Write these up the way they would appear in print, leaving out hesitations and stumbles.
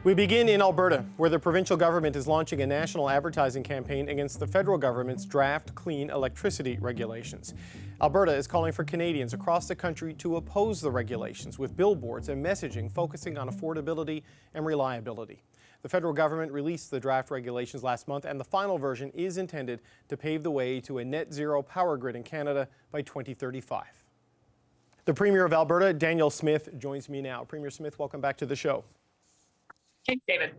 We begin in Alberta, where the provincial government is launching a national advertising campaign against the federal government's draft clean electricity regulations. Alberta is calling for Canadians across the country to oppose the regulations with billboards and messaging focusing on affordability and reliability. The federal government released the draft regulations last month, and the final version is intended to pave the way to a net zero power grid in Canada by 2035. The Premier of Alberta, Danielle Smith, joins me now. Premier Smith, welcome back to the show. Thanks, David.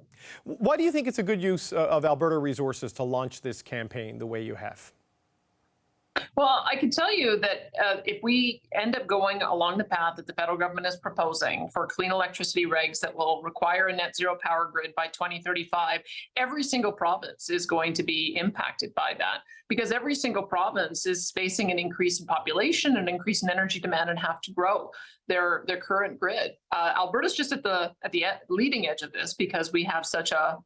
Why do you think it's a good use of Alberta resources to launch this campaign the way you have? Well, I can tell you that if we end up going along the path that the federal government is proposing for clean electricity regs that will require a net zero power grid by 2035, every single province is going to be impacted by that, because every single province is facing an increase in population, an increase in energy demand, and have to grow their current grid. Alberta's just at the leading edge of this because we have such a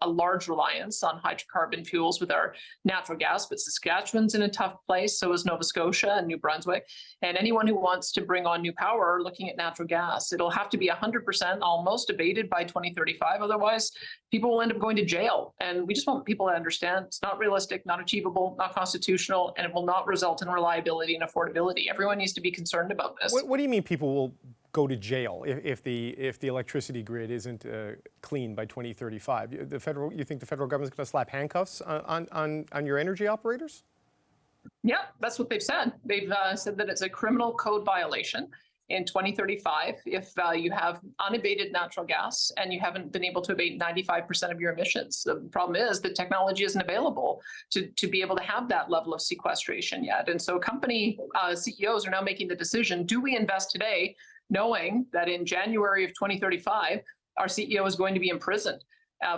large reliance on hydrocarbon fuels with our natural gas, but Saskatchewan's in a tough place, so is Nova Scotia and New Brunswick. And anyone who wants to bring on new power looking at natural gas, it'll have to be 100% almost abated by 2035. Otherwise, people will end up going to jail. And we just want people to understand it's not realistic, not achievable, not constitutional, and it will not result in reliability and affordability. Everyone needs to be concerned about this. What do you mean people will go to jail if the electricity grid isn't clean by 2035? You think the federal government's going to slap handcuffs on your energy operators? Yeah, that's what they've said. They've said that it's a criminal code violation in 2035 if you have unabated natural gas and you haven't been able to abate 95% of your emissions. The problem is the technology isn't available to be able to have that level of sequestration yet. And so company CEOs are now making the decision, do we invest today knowing that in January of 2035, our CEO is going to be imprisoned?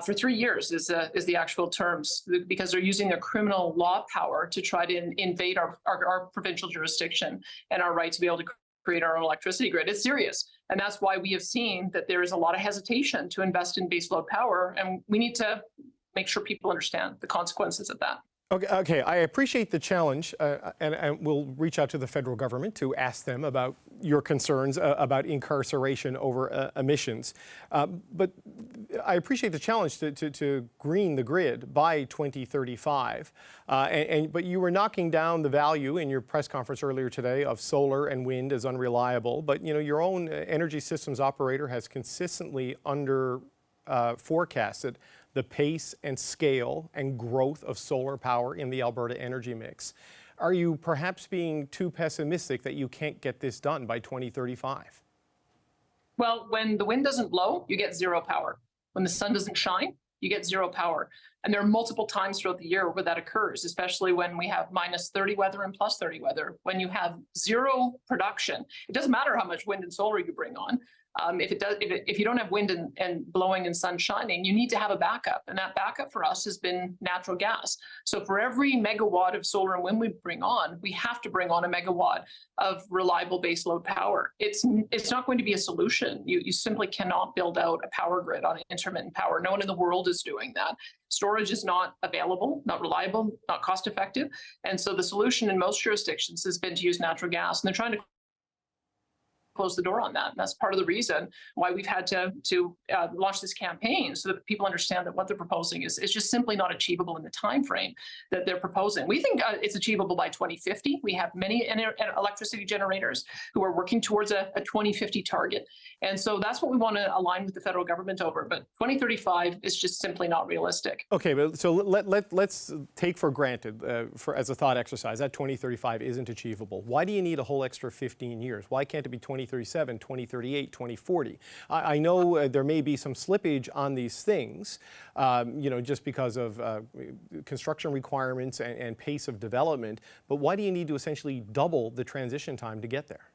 For 3 years is the actual terms, because they're using their criminal law power to try to invade our provincial jurisdiction and our right to be able to create our own electricity grid. It's serious. And that's why we have seen that there is a lot of hesitation to invest in baseload power. And we need to make sure people understand the consequences of that. Okay, I appreciate the challenge, and we'll reach out to the federal government to ask them about your concerns about incarceration over emissions. But I appreciate the challenge to green the grid by 2035. But you were knocking down the value in your press conference earlier today of solar and wind as unreliable. But your own energy systems operator has consistently forecasted the pace and scale and growth of solar power in the Alberta energy mix. Are you perhaps being too pessimistic that you can't get this done by 2035? Well, when the wind doesn't blow, you get zero power. When the sun doesn't shine, you get zero power. And there are multiple times throughout the year where that occurs, especially when we have -30 weather and +30 weather. When you have zero production, it doesn't matter how much wind and solar you bring on. If you don't have wind and blowing and sun shining, you need to have a backup. And that backup for us has been natural gas. So for every megawatt of solar and wind we bring on, we have to bring on a megawatt of reliable baseload power. It's not going to be a solution. You simply cannot build out a power grid on intermittent power. No one in the world is doing that. Storage is not available, not reliable, not cost effective. And so the solution in most jurisdictions has been to use natural gas. And they're trying to close the door on that. And that's part of the reason why we've had to launch this campaign, so that people understand that what they're proposing is just simply not achievable in the time frame that they're proposing. We think it's achievable by 2050. We have many electricity generators who are working towards a 2050 target. And so that's what we want to align with the federal government over. But 2035 is just simply not realistic. Okay, but so let's take for granted, as a thought exercise, that 2035 isn't achievable. Why do you need a whole extra 15 years? Why can't it be 2037, 2038, 2040? I know there may be some slippage on these things, just because of construction requirements and pace of development. But why do you need to essentially double the transition time to get there?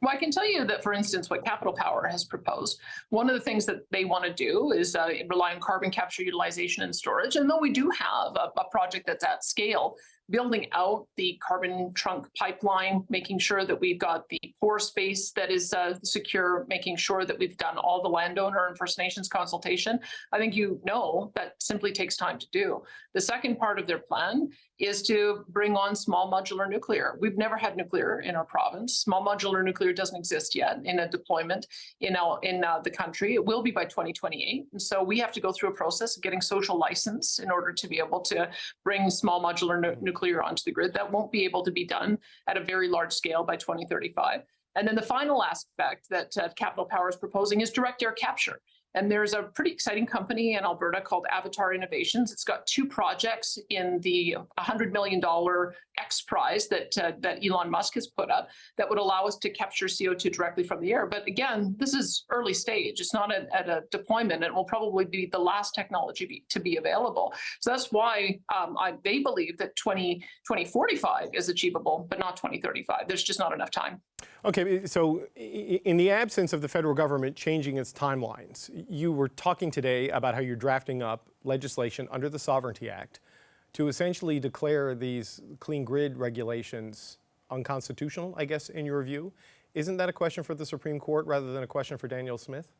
Well, I can tell you that, for instance, what Capital Power has proposed, one of the things that they want to do is rely on carbon capture, utilization, and storage. And though we do have a project that's at scale building out the carbon trunk pipeline, making sure that we've got the pore space that is secure, making sure that we've done all the landowner and First Nations consultation. I think you know that simply takes time to do. The second part of their plan is to bring on small modular nuclear. We've never had nuclear in our province. Small modular nuclear doesn't exist yet in a deployment in the country. It will be by 2028. And so we have to go through a process of getting social license in order to be able to bring small modular nuclear onto the grid. That won't be able to be done at a very large scale by 2035. And then the final aspect that Capital Power is proposing is direct air capture. And there's a pretty exciting company in Alberta called Avatar Innovations. It's got 2 projects in the $100 million X Prize that Elon Musk has put up that would allow us to capture CO2 directly from the air. But again, this is early stage. It's not at a deployment. It will probably be the last technology to be available. So that's why they believe that 2045 is achievable, but not 2035. There's just not enough time. Okay, so in the absence of the federal government changing its timelines, you were talking today about how you're drafting up legislation under the Sovereignty Act to essentially declare these clean grid regulations unconstitutional, I guess, in your view. Isn't that a question for the Supreme Court rather than a question for Danielle Smith?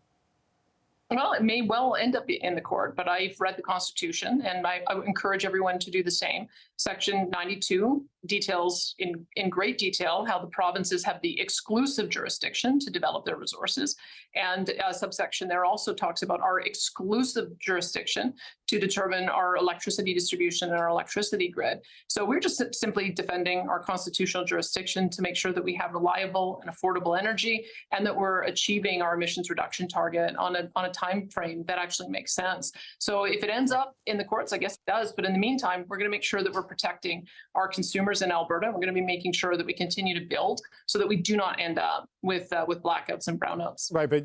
Well, it may well end up in the court, but I've read the Constitution, and I would encourage everyone to do the same. Section 92 details in great detail how the provinces have the exclusive jurisdiction to develop their resources. And a subsection there also talks about our exclusive jurisdiction to determine our electricity distribution and our electricity grid. So we're just simply defending our constitutional jurisdiction to make sure that we have reliable and affordable energy and that we're achieving our emissions reduction target on a time frame that actually makes sense. So if it ends up in the courts, I guess it does. But in the meantime, we're going to make sure that we're protecting our consumers in Alberta. We're going to be making sure that we continue to build so that we do not end up with blackouts and brownouts. Right, but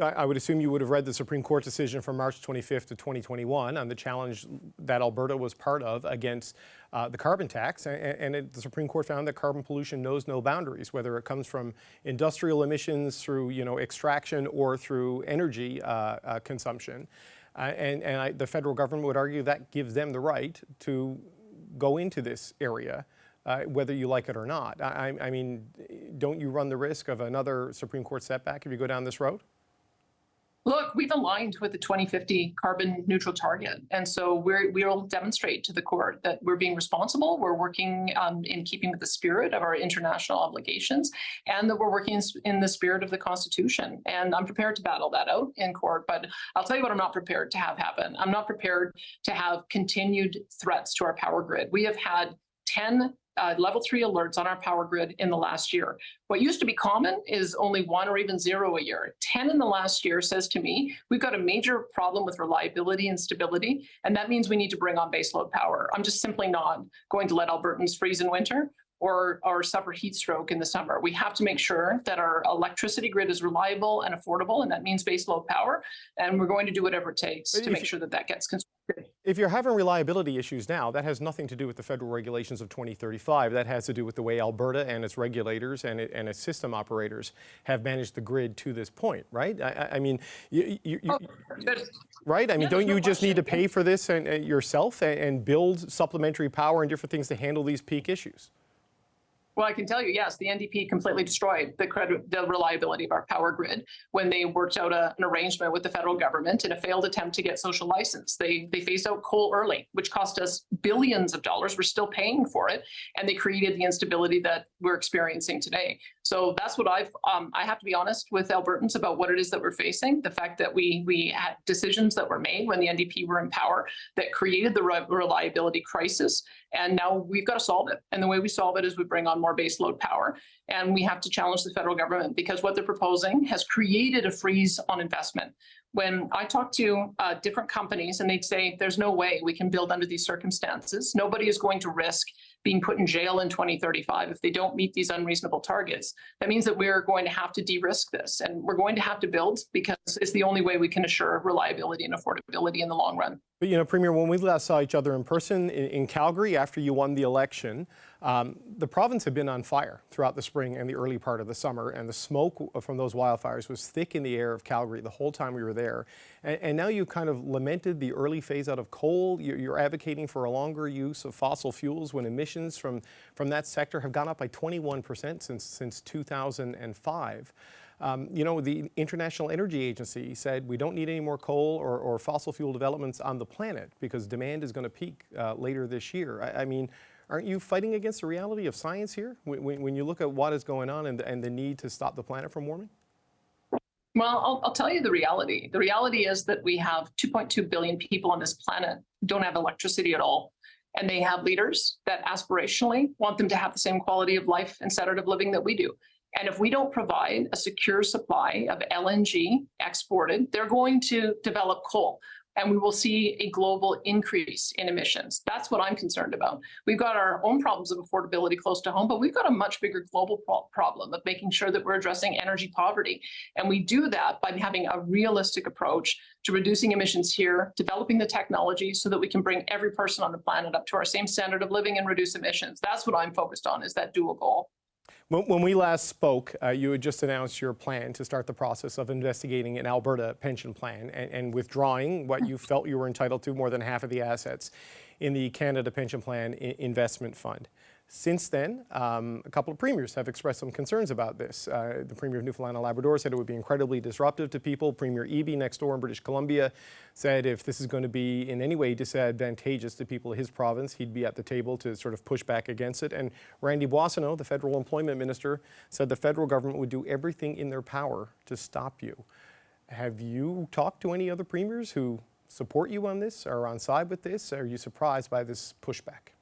I would assume you would have read the Supreme Court decision from March 25th of 2021 on the challenge that Alberta was part of against the carbon tax, and the Supreme Court found that carbon pollution knows no boundaries, whether it comes from industrial emissions through extraction or through energy consumption, and the federal government would argue that gives them the right to go into this area, whether you like it or not. I mean, don't you run the risk of another Supreme Court setback if you go down this road? Look, we've aligned with the 2050 carbon neutral target. And so we'll demonstrate to the court that we're being responsible, we're working in keeping with the spirit of our international obligations, and that we're working in the spirit of the Constitution. And I'm prepared to battle that out in court. But I'll tell you what I'm not prepared to have happen. I'm not prepared to have continued threats to our power grid. We have had 10 level 3 alerts on our power grid in the last year. What used to be common is only 1 or even 0 a year. 10 in the last year says to me, we've got a major problem with reliability and stability, and that means we need to bring on baseload power. I'm just simply not going to let Albertans freeze in winter or suffer heat stroke in the summer. We have to make sure that our electricity grid is reliable and affordable, and that means baseload power, and we're going to do whatever it takes to make sure that that gets constructed. If you're having reliability issues now, that has nothing to do with the federal regulations of 2035. That has to do with the way Alberta and its regulators and its system operators have managed the grid to this point, right? I mean, right? I mean, don't you just need to pay for this yourself and build supplementary power and different things to handle these peak issues? Well, I can tell you, yes, the NDP completely destroyed the reliability of our power grid when they worked out an arrangement with the federal government in a failed attempt to get social license. They phased out coal early, which cost us billions of dollars. We're still paying for it, and they created the instability that we're experiencing today. So that's what I have to be honest with Albertans about what it is that we're facing. The fact that we had decisions that were made when the NDP were in power that created the reliability crisis, and now we've got to solve it. And the way we solve it is we bring on more baseload power, and we have to challenge the federal government because what they're proposing has created a freeze on investment. When I talk to different companies and they'd say, there's no way we can build under these circumstances. Nobody is going to risk being put in jail in 2035 if they don't meet these unreasonable targets. That means that we're going to have to de-risk this, and we're going to have to build because it's the only way we can assure reliability and affordability in the long run. But, Premier, when we last saw each other in person in Calgary after you won the election, the province had been on fire throughout the spring and the early part of the summer, and the smoke from those wildfires was thick in the air of Calgary the whole time we were there. And now you kind of lamented the early phase out of coal. You're advocating for a longer use of fossil fuels when emissions emissions from that sector have gone up by 21% since 2005. You know, the International Energy Agency said we don't need any more coal or fossil fuel developments on the planet because demand is going to peak later this year. I mean, aren't you fighting against the reality of science here when you look at what is going on and the need to stop the planet from warming? Well, I'll tell you the reality. The reality is that we have 2.2 billion people on this planet who don't have electricity at all. And they have leaders that aspirationally want them to have the same quality of life and standard of living that we do. And if we don't provide a secure supply of LNG exported, they're going to develop coal. And we will see a global increase in emissions. That's what I'm concerned about. We've got our own problems of affordability close to home, but we've got a much bigger global problem of making sure that we're addressing energy poverty. And we do that by having a realistic approach to reducing emissions here, developing the technology so that we can bring every person on the planet up to our same standard of living and reduce emissions. That's what I'm focused on, is that dual goal. When we last spoke, you had just announced your plan to start the process of investigating an Alberta pension plan and withdrawing what you felt you were entitled to, more than half of the assets in the Canada Pension Plan Investment Fund. Since then, a couple of premiers have expressed some concerns about this. The Premier of Newfoundland and Labrador said it would be incredibly disruptive to people. Premier Eby next door in British Columbia said if this is going to be in any way disadvantageous to people of his province, he'd be at the table to sort of push back against it. And Randy Boissonnault, the federal employment minister, said the federal government would do everything in their power to stop you. Have you talked to any other premiers who support you on this, or on side with this? Are you surprised by this pushback?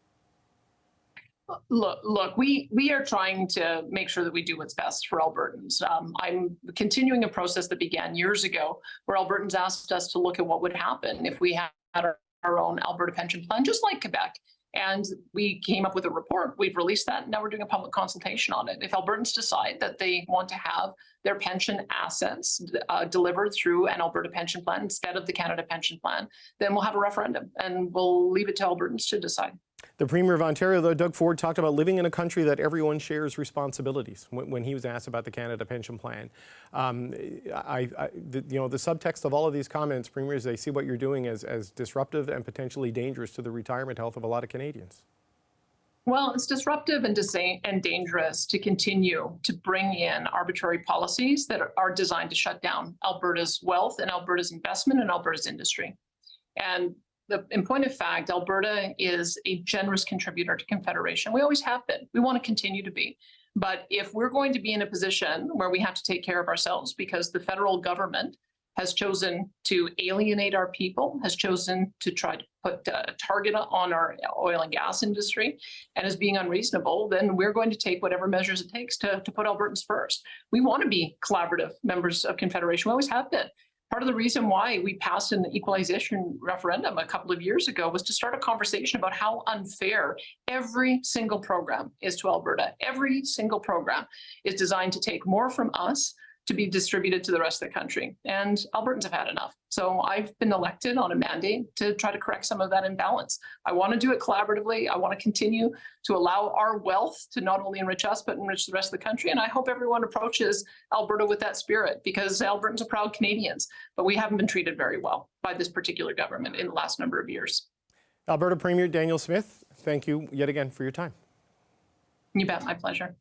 Look, we are trying to make sure that we do what's best for Albertans. I'm continuing a process that began years ago where Albertans asked us to look at what would happen if we had our own Alberta pension plan, just like Quebec. And we came up with a report. We've released that. And now we're doing a public consultation on it. If Albertans decide that they want to have their pension assets delivered through an Alberta pension plan instead of the Canada pension plan, then we'll have a referendum and we'll leave it to Albertans to decide. The Premier of Ontario, though, Doug Ford, talked about living in a country that everyone shares responsibilities when he was asked about the Canada pension plan. The subtext of all of these comments, premiers, they see what you're doing as disruptive and potentially dangerous to the retirement health of a lot of Canadians. Well, it's disruptive and dangerous to continue to bring in arbitrary policies that are designed to shut down Alberta's wealth and Alberta's investment and Alberta's industry. And in point of fact, Alberta is a generous contributor to Confederation. We always have been. We want to continue to be. But if we're going to be in a position where we have to take care of ourselves because the federal government has chosen to alienate our people, has chosen to try to put a target on our oil and gas industry, and is being unreasonable, then we're going to take whatever measures it takes to put Albertans first. We want to be collaborative members of Confederation. We always have been. Part of the reason why we passed an equalization referendum a couple of years ago was to start a conversation about how unfair every single program is to Alberta. Every single program is designed to take more from us to be distributed to the rest of the country. And Albertans have had enough. So I've been elected on a mandate to try to correct some of that imbalance. I want to do it collaboratively. I want to continue to allow our wealth to not only enrich us, but enrich the rest of the country. And I hope everyone approaches Alberta with that spirit, because Albertans are proud Canadians, but we haven't been treated very well by this particular government in the last number of years. Alberta Premier Danielle Smith, thank you yet again for your time. You bet, my pleasure.